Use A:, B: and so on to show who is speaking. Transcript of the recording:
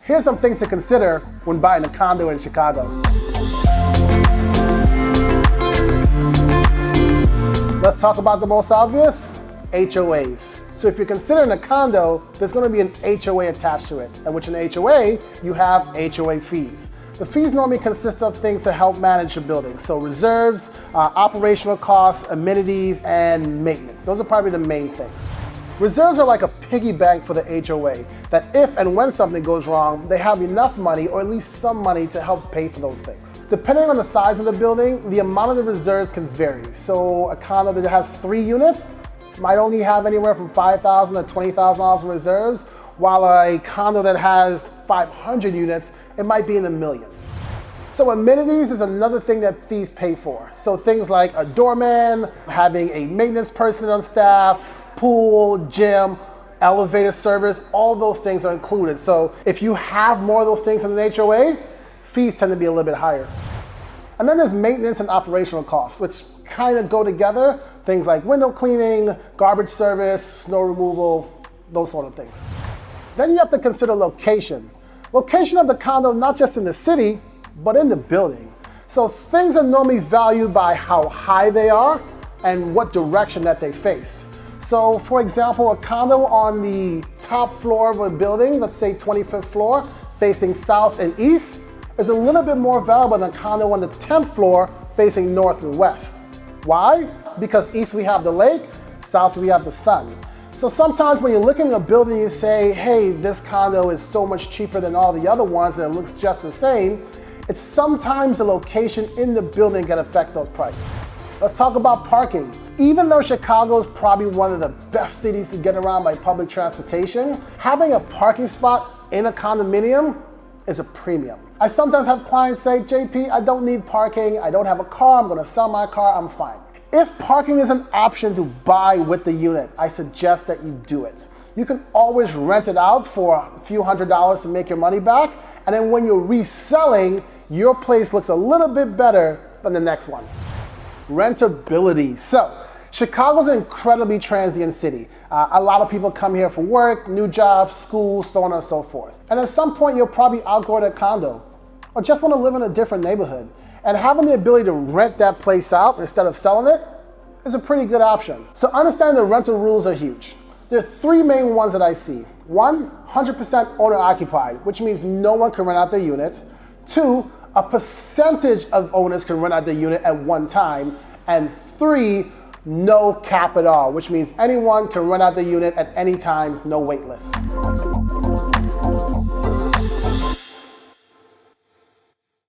A: Here's some things to consider when buying a condo in Chicago. Let's talk about the most obvious, HOAs. So if you're considering a condo, there's going to be an HOA attached to it. And with an HOA, you have HOA fees. The fees normally consist of things to help manage your building. So reserves, operational costs, amenities, and maintenance. Those are probably the main things. Reserves are like a piggy bank for the HOA, that if and when something goes wrong, they have enough money, or at least some money, to help pay for those things. Depending on the size of the building, the amount of the reserves can vary. So a condo that has 3 units might only have anywhere from $5,000 to $20,000 in reserves, while a condo that has 500 units, it might be in the millions. So amenities is another thing that fees pay for. So things like a doorman, having a maintenance person on staff, pool, gym, elevator service, all those things are included. So if you have more of those things in an HOA, fees tend to be a little bit higher. And then there's maintenance and operational costs, which kind of go together. Things like window cleaning, garbage service, snow removal, those sort of things. Then you have to consider location. Location of the condo, not just in the city, but in the building. So things are normally valued by how high they are and what direction that they face. So for example, a condo on the top floor of a building, let's say 25th floor, facing south and east, is a little bit more valuable than a condo on the 10th floor facing north and west. Why? Because east we have the lake, south we have the sun. So sometimes when you're looking at a building, you say, hey, this condo is so much cheaper than all the other ones and it looks just the same. It's sometimes the location in the building can affect those prices. Let's talk about parking. Even though Chicago is probably one of the best cities to get around by public transportation, having a parking spot in a condominium is a premium. I sometimes have clients say, JP, I don't need parking, I don't have a car, I'm gonna sell my car, I'm fine. If parking is an option to buy with the unit, I suggest that you do it. You can always rent it out for a few $100s to make your money back, and then when you're reselling, your place looks a little bit better than the next one. Rentability. So, Chicago's an incredibly transient city. A lot of people come here for work, new jobs, school, so on and so forth. And at some point, you'll probably outgrow a condo or just want to live in a different neighborhood. And having the ability to rent that place out instead of selling it is a pretty good option. So understand the rental rules are huge. There are 3 main ones that I see. 1, 100% owner occupied, which means no one can rent out their unit. 2, a percentage of owners can rent out their unit at one time. And 3, no cap at all, which means anyone can rent out the unit at any time, no wait list.